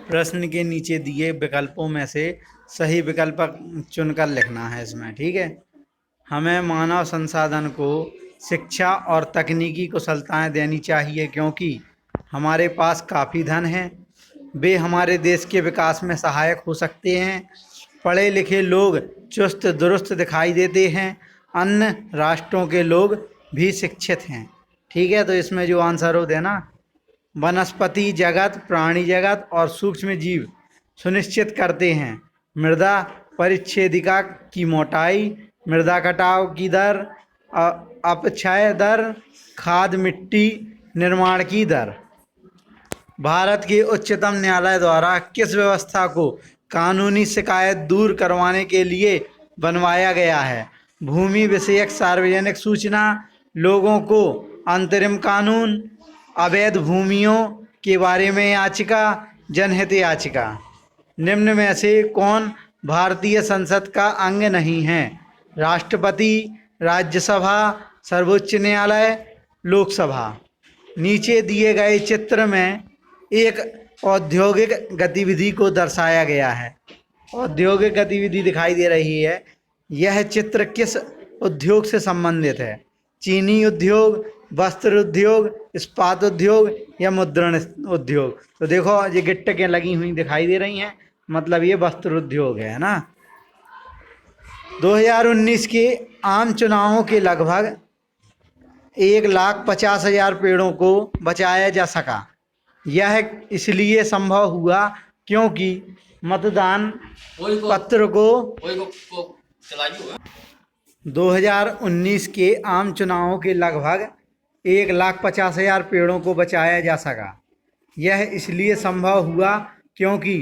प्रश्न के नीचे दिए विकल्पों में से सही विकल्प चुनकर लिखना है इसमें, ठीक है। हमें मानव संसाधन को शिक्षा और तकनीकी कुशलताएं देनी चाहिए क्योंकि हमारे पास काफ़ी धन है, वे हमारे देश के विकास में सहायक हो सकते हैं। पढ़े लिखे लोग चुस्त दुरुस्त दिखाई देते हैं, अन्य राष्ट्रों के लोग भी शिक्षित हैं, ठीक है। तो इसमें जो आंसर हो देना, वनस्पति जगत, प्राणी जगत और सूक्ष्म जीव सुनिश्चित करते हैं मृदा परिच्छेदिका की मोटाई, मृदा कटाव की दर, अपक्षय दर, खाद मिट्टी निर्माण की दर। भारत के उच्चतम न्यायालय द्वारा किस व्यवस्था को कानूनी शिकायत दूर करवाने के लिए बनवाया गया है? भूमि विषयक सार्वजनिक सूचना, लोगों को अंतरिम कानून, अवैध भूमियों के बारे में याचिका, जनहित याचिका। निम्न में से कौन भारतीय संसद का अंग नहीं है? राष्ट्रपति, राज्यसभा, सर्वोच्च न्यायालय, लोकसभा। नीचे दिए गए चित्र में एक औद्योगिक गतिविधि को दर्शाया गया है। औद्योगिक गतिविधि दिखाई दे रही है। यह चित्र किस उद्योग से संबंधित है? चीनी उद्योग, वस्त्र उद्योग, इस्पात उद्योग या मुद्रण उद्योग। तो देखो ये गिट्टियाँ लगी हुई दिखाई दे रही हैं, मतलब ये वस्त्र उद्योग है ना। 2019 के आम चुनावों के लगभग 1,50,000 पेड़ों को बचाया जा सका। यह इसलिए संभव हुआ क्योंकि मतदान पत्र को 2019 के आम चुनावों के लगभग 1,50,000 पेड़ों को बचाया जा सका। यह इसलिए संभव हुआ क्योंकि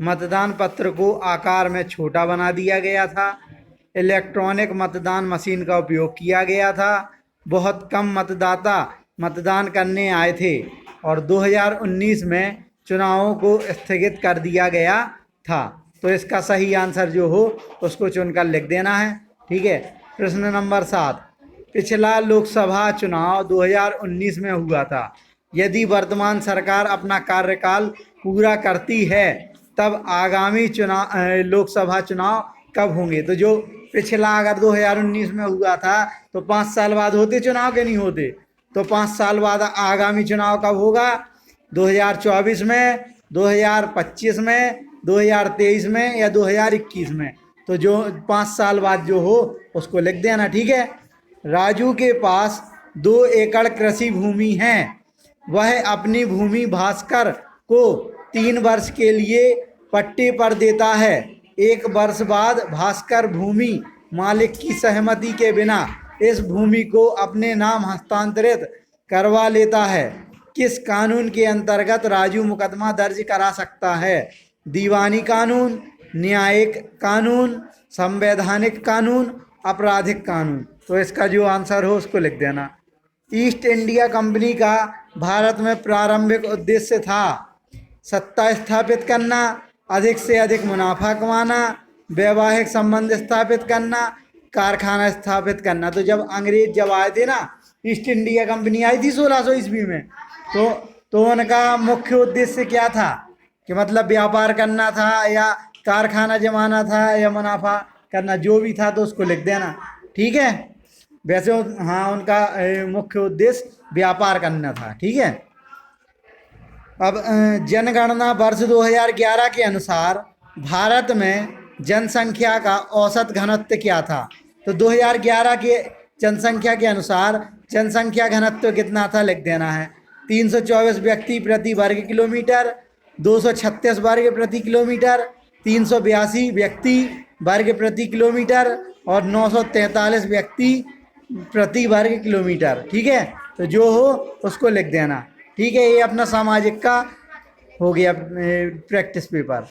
मतदान पत्र को आकार में छोटा बना दिया गया था, इलेक्ट्रॉनिक मतदान मशीन का उपयोग किया गया था, बहुत कम मतदाता मतदान करने आए थे और 2019 में चुनावों को स्थगित कर दिया गया था। तो इसका सही आंसर जो हो उसको चुनकर लिख देना है, ठीक है। प्रश्न नंबर 7, पिछला लोकसभा चुनाव 2019 में हुआ था। यदि वर्तमान सरकार अपना कार्यकाल पूरा करती है तब आगामी लोकसभा चुनाव कब होंगे? तो जो पिछला अगर 2019 में हुआ था तो 5 साल बाद होते चुनाव के नहीं होते, तो 5 साल बाद आगामी चुनाव कब होगा? 2024 में, 2025 में, 2023 में या 2021 में। तो जो 5 साल बाद जो हो उसको लिख देना, ठीक है। राजू के पास 2 एकड़ कृषि भूमि है। वह अपनी भूमि भास्कर को 3 वर्ष के लिए पट्टे पर देता है। 1 वर्ष बाद भास्कर भूमि मालिक की सहमति के बिना इस भूमि को अपने नाम हस्तांतरित करवा लेता है। किस कानून के अंतर्गत राजू मुकदमा दर्ज करा सकता है? दीवानी कानून, न्यायिक कानून, संवैधानिक कानून, आपराधिक कानून। तो इसका जो आंसर हो उसको लिख देना। ईस्ट इंडिया कंपनी का भारत में प्रारंभिक उद्देश्य था सत्ता स्थापित करना, अधिक से अधिक मुनाफा कमाना, वैवाहिक संबंध स्थापित करना, कारखाना स्थापित करना। तो जब अंग्रेज जब आए थे ना, ईस्ट इंडिया कंपनी आई थी 1600 ईस्वी में, तो उनका मुख्य उद्देश्य क्या था कि मतलब व्यापार करना था या कारखाना जमाना था या मुनाफा करना, जो भी था तो उसको लिख देना, ठीक है। वैसे हाँ, उनका मुख्य उद्देश्य व्यापार करना था, ठीक है। अब जनगणना वर्ष 2011 के अनुसार भारत में जनसंख्या का औसत घनत्व क्या था? तो 2011 के जनसंख्या के अनुसार जनसंख्या घनत्व कितना था लिख देना है। 324 व्यक्ति प्रति वर्ग किलोमीटर, 236 वर्ग प्रति किलोमीटर, 382 व्यक्ति वर्ग प्रति किलोमीटर और 943 व्यक्ति प्रति वर्ग किलोमीटर, ठीक है। तो जो हो उसको लिख देना, ठीक है। ये अपना सामाजिक का हो गया प्रैक्टिस पेपर।